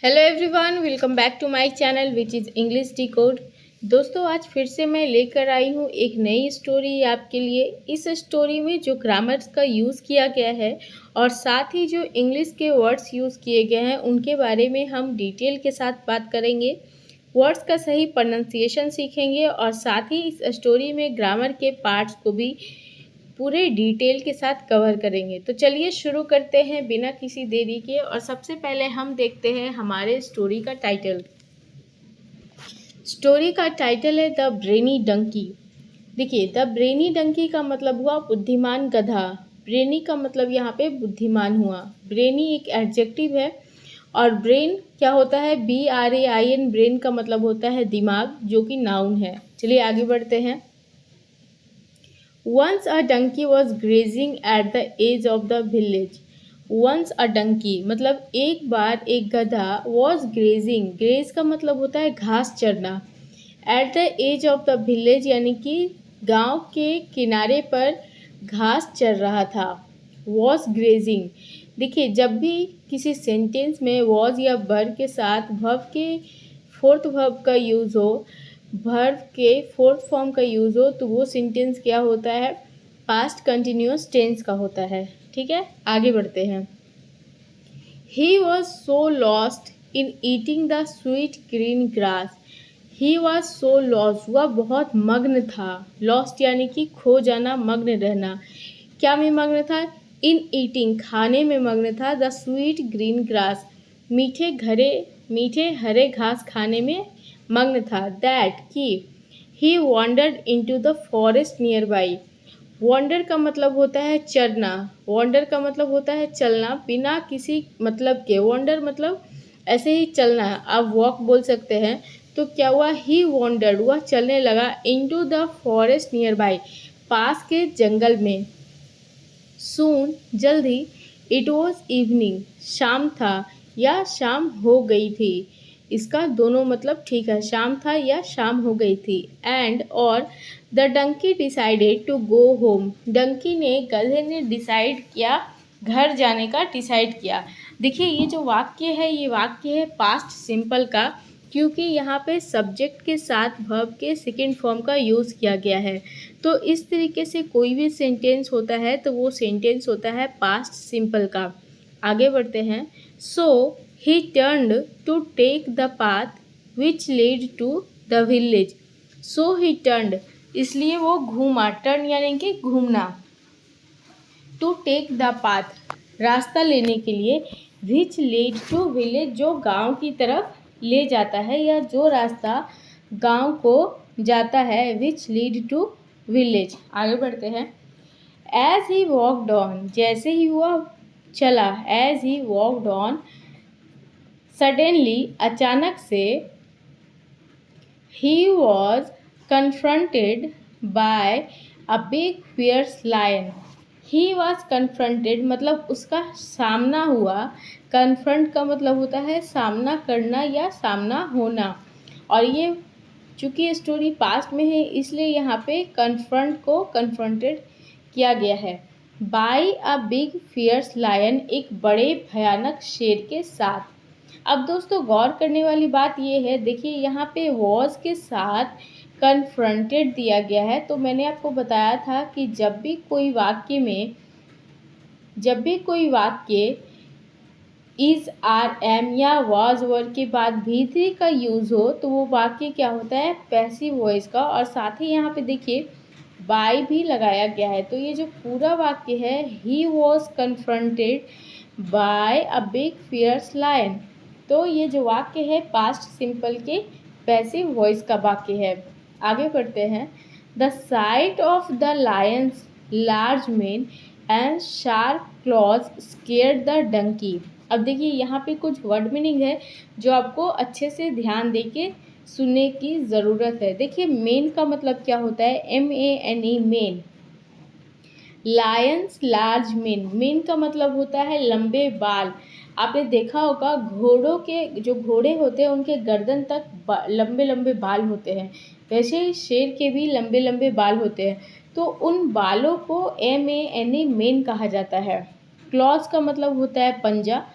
Hello everyone, welcome back to my channel which is English decode. दोस्तों, आज फिर से मैं लेकर आई हूँ एक नई स्टोरी आपके लिए। इस स्टोरी में जो ग्रामर्स का यूज़ किया गया है और साथ ही जो इंग्लिश के वर्ड्स यूज़ किए गए हैं उनके बारे में हम डिटेल के साथ बात करेंगे। वर्ड्स का सही प्रोनाउंसिएशन सीखेंगे और साथ ही इस स्टोरी में ग्रामर के पार्ट्स को भी पूरे डिटेल के साथ कवर करेंगे। तो चलिए शुरू करते हैं बिना किसी देरी के। और सबसे पहले हम देखते हैं हमारे स्टोरी का टाइटल। स्टोरी का टाइटल है द ब्रेनी डंकी। देखिए, द ब्रेनी डंकी का मतलब हुआ बुद्धिमान गधा। ब्रेनी का मतलब यहाँ पे बुद्धिमान हुआ। ब्रेनी एक एडजेक्टिव है और ब्रेन क्या होता है, BRAIN। ब्रेन का मतलब होता है दिमाग, जो कि नाउन है। चलिए आगे बढ़ते हैं। Once a donkey was grazing at the edge of the village. Once a donkey मतलब एक बार एक गधा was grazing। graze का मतलब होता है घास चरना। At the edge of the village यानी कि गांव के किनारे पर घास चर रहा था। was grazing। देखिए, जब भी किसी सेंटेंस में was या वर के साथ वर्ब के फोर्थ वर्ब का यूज़ हो, वर्ब के फोर्थ फॉर्म का यूज़ हो, तो वो सेंटेंस क्या होता है, पास्ट कंटिन्यूअस टेंस का होता है। ठीक है, आगे बढ़ते हैं। He was so lost in eating the sweet green grass. He was so lost, वह बहुत मग्न था। लॉस्ट यानी कि खो जाना, मग्न रहना। क्या में मग्न था? इन ईटिंग, खाने में मग्न था। द स्वीट ग्रीन ग्रास, मीठे हरे घास खाने में मग्न था। दैट कि he wandered into the forest nearby. Wander का मतलब होता है चरना। वॉन्डर का मतलब होता है चलना बिना किसी मतलब के। वॉन्डर मतलब ऐसे ही चलना है, आप वॉक बोल सकते हैं। तो क्या हुआ, ही वॉन्डर्ड, वह चलने लगा into the forest nearby, पास के जंगल में। सून, जल्दी। इट वॉज इवनिंग, शाम था या शाम हो गई थी। इसका दोनों मतलब ठीक है, शाम था या शाम हो गई थी। एंड और the donkey decided to go home. Donkey ने, गधे ने डिसाइड किया, घर जाने का डिसाइड किया। देखिए, ये जो वाक्य है ये वाक्य है पास्ट सिंपल का, क्योंकि यहाँ पे सब्जेक्ट के साथ वर्ब के सेकेंड फॉर्म का यूज़ किया गया है। तो इस तरीके से कोई भी सेंटेंस होता है तो वो सेंटेंस होता है पास्ट सिंपल का। आगे बढ़ते हैं। So he turned to take the path which led to the village. So he turned, इसलिए वो घूमा। टर्न यानी कि घूमना। टू टेक द पाथ, रास्ता लेने के लिए। विच लेड टू विलेज, जो गांव की तरफ ले जाता है या जो रास्ता गांव को जाता है। Which lead to village. आगे बढ़ते हैं। एज ही वॉकड ऑन, जैसे ही वह चला। As he walked on, suddenly, अचानक से। He was confronted by a big fierce lion. He was confronted मतलब उसका सामना हुआ। कन्फ्रंट का मतलब होता है सामना करना या सामना होना। और ये चूँकि स्टोरी पास्ट में है इसलिए यहाँ पे कन्फ्रंट को कन्फ्रंटेड किया गया है। By a big fierce lion, एक बड़े भयानक शेर के साथ। अब दोस्तों, गौर करने वाली बात ये है, देखिए यहाँ पे वॉज के साथ कन्फ्रंटेड दिया गया है। तो मैंने आपको बताया था कि जब भी कोई वाक्य इज, आर, एम या वाज वर्ड के बाद भी थ्री का यूज़ हो तो वो वाक्य क्या होता है, पैसिव वॉइस का। और साथ ही यहाँ पे देखिए बाय भी लगाया गया है। तो ये जो पूरा वाक्य है, he was confronted by a big fierce lion, तो ये जो वाक्य है पास्ट सिंपल के पैसिव वॉइस का वाक्य है। आगे बढ़ते हैं। The sight of the lion's large mane and sharp claws scared the donkey. अब देखिए यहाँ पे कुछ वर्ड मीनिंग है जो आपको अच्छे से ध्यान दे के सुनने की ज़रूरत है। देखिए, मेन का मतलब क्या होता है, MANE, main. Lions large main, main का मतलब होता है लंबे बाल। आपने देखा होगा घोड़ों के, जो घोड़े होते हैं उनके गर्दन तक लंबे लंबे बाल होते हैं, वैसे ही शेर के भी लंबे लंबे बाल होते हैं। तो उन बालों को MANE, मेन कहा जाता है। क्लॉज का मतलब होता है पंजा।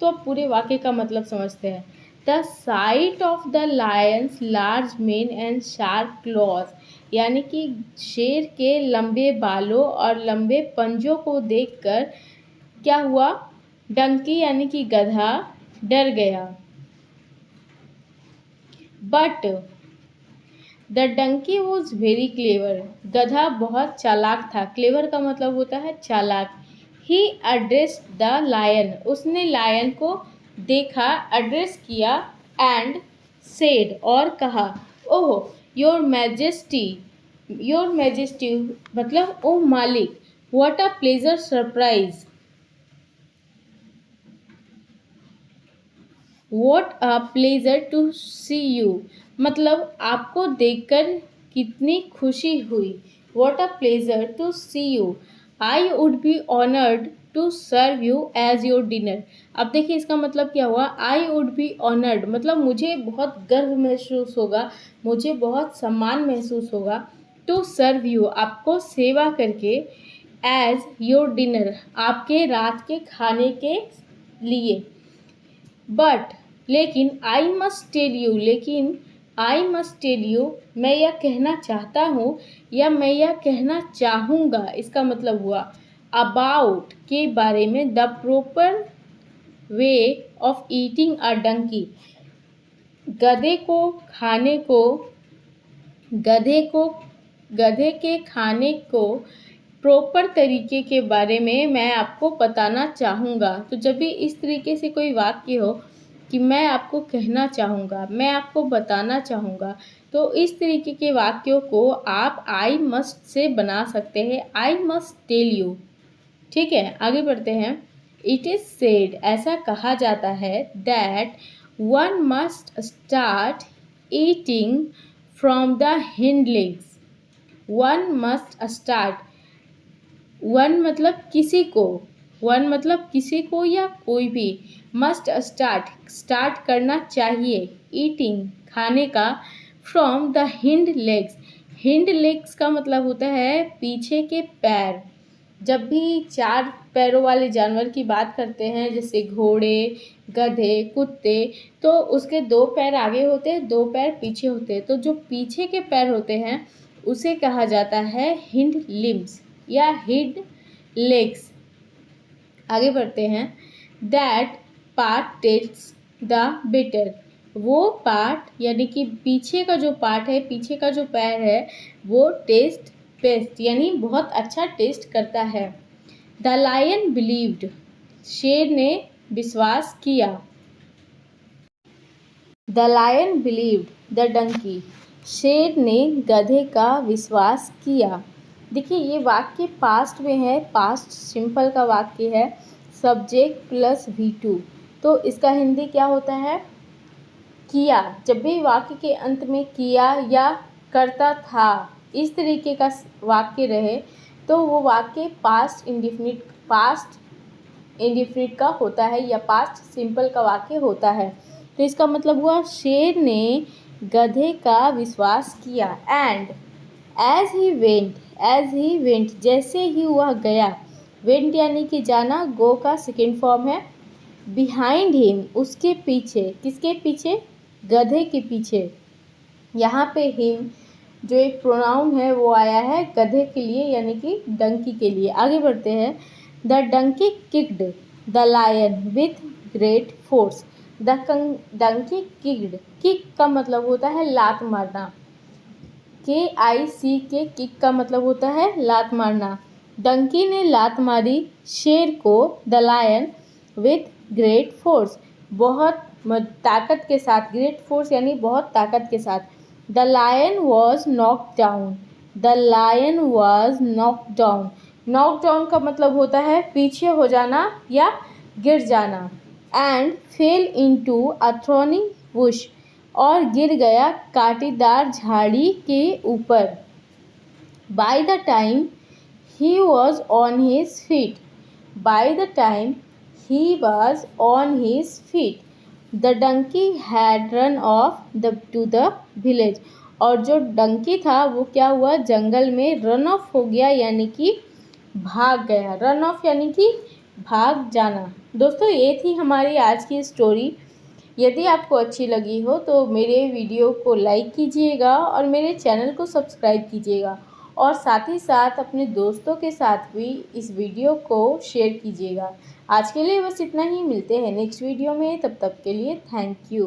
तो अब पूरे वाक्य का मतलब समझते हैं। The sight of the lion's large mane and sharp clause, यानी कि शेर के लंबे बालों और लंबे पंजों को देखकर क्या हुआ, डंकी यानी कि गधा डर गया। But the donkey was very clever, गधा बहुत चालाक था। क्लेवर का मतलब होता है चालाक। ही एड्रेस्ड द लायन, उसने लायन को देखा, एड्रेस किया, एंड सेड और कहा, oh your majesty, your majesty मतलब ओ मालिक, what a pleasure surprise, what a pleasure to see you, मतलब आपको देखकर कितनी खुशी हुई। What a pleasure to see you, I would be honoured to serve you as your dinner. अब देखिए इसका मतलब क्या हुआ, आई वुड बी ऑनर्ड मतलब मुझे बहुत गर्व महसूस होगा, मुझे बहुत सम्मान महसूस होगा, टू सर्व यू आपको सेवा करके, एज योर डिनर आपके रात के खाने के लिए। बट लेकिन आई मस्ट टेल यू, लेकिन आई मस्ट टेल यू मैं यह कहना चाहता हूँ या मैं यह कहना चाहूँगा, इसका मतलब हुआ अबाउट के बारे में, the proper way of eating a donkey, गधे को खाने को, गधे के खाने को प्रॉपर तरीके के बारे में मैं आपको बताना चाहूँगा। तो जब भी इस तरीके से कोई वाक्य हो कि मैं आपको कहना चाहूँगा, मैं आपको बताना चाहूँगा, तो इस तरीके के वाक्यों को आप आई मस्ट से बना सकते हैं, आई मस्ट टेल यू। ठीक है, आगे बढ़ते हैं। इट इज़ सेड, ऐसा कहा जाता है, that one must start eating from the hind legs, one must start, one मतलब किसी को, वन मतलब किसी को या कोई भी, मस्ट स्टार्ट स्टार्ट करना चाहिए, ईटिंग खाने का, from the hind legs, hind legs का मतलब होता है पीछे के पैर। जब भी चार पैरों वाले जानवर की बात करते हैं जैसे घोड़े, गधे, कुत्ते, तो उसके दो पैर आगे होते हैं, दो पैर पीछे होते हैं, तो जो पीछे के पैर होते हैं उसे कहा जाता है हिंड लिम्स या हिंड लेग्स। आगे बढ़ते हैं। That part tests the better, वो पार्ट यानी कि पीछे का जो पार्ट है, पीछे का जो पैर है वो टेस्ट बेस्ट यानी बहुत अच्छा टेस्ट करता है। द लायन बिलीव्ड, शेर ने विश्वास किया। The lion believed the donkey, शेर ने गधे का विश्वास किया। देखिए ये वाक्य पास्ट में है, पास्ट सिंपल का वाक्य है, सब्जेक्ट प्लस V2, तो इसका हिंदी क्या होता है, किया। जब भी वाक्य के अंत में किया या करता था इस तरीके का वाक्य रहे तो वो वाक्य पास्ट इंडिफिनिट का होता है या पास्ट सिंपल का वाक्य होता है। तो इसका मतलब हुआ शेर ने गधे का विश्वास किया। एंड एज ही वेंट जैसे ही वह गया, वेंट यानी कि जाना, गो का सेकेंड फॉर्म है। बिहाइंड हिम उसके पीछे, किसके पीछे, गधे के पीछे। यहाँ पे हिम जो एक प्रोनाउन है वो आया है गधे के लिए यानी कि डंकी के लिए। आगे बढ़ते हैं। The donkey kicked the lion with great force, the donkey kicked, kick का मतलब होता है लात मारना, KICK किक का मतलब होता है लात मारना। डंकी ने लात मारी शेर को, the lion with great force, बहुत ताकत के साथ, ग्रेट फोर्स यानी बहुत ताकत के साथ। The lion was knock down, the lion was knock down, knock down का मतलब होता है पीछे हो जाना या गिर जाना। And fell into a thorny bush, और गिर गया कांटेदार झाड़ी के ऊपर। By the time he was on his feet, by the time he was on his feet, the donkey had run off to the village, और जो डंकी था वो क्या हुआ, जंगल में रन ऑफ हो गया यानी कि भाग गया। रन ऑफ यानी कि भाग जाना। दोस्तों ये थी हमारी आज की स्टोरी। यदि आपको अच्छी लगी हो तो मेरे वीडियो को लाइक कीजिएगा और मेरे चैनल को सब्सक्राइब कीजिएगा और साथ ही साथ अपने दोस्तों के साथ भी इस वीडियो को शेयर कीजिएगा। आज के लिए बस इतना ही, मिलते हैं नेक्स्ट वीडियो में, तब तक के लिए थैंक यू।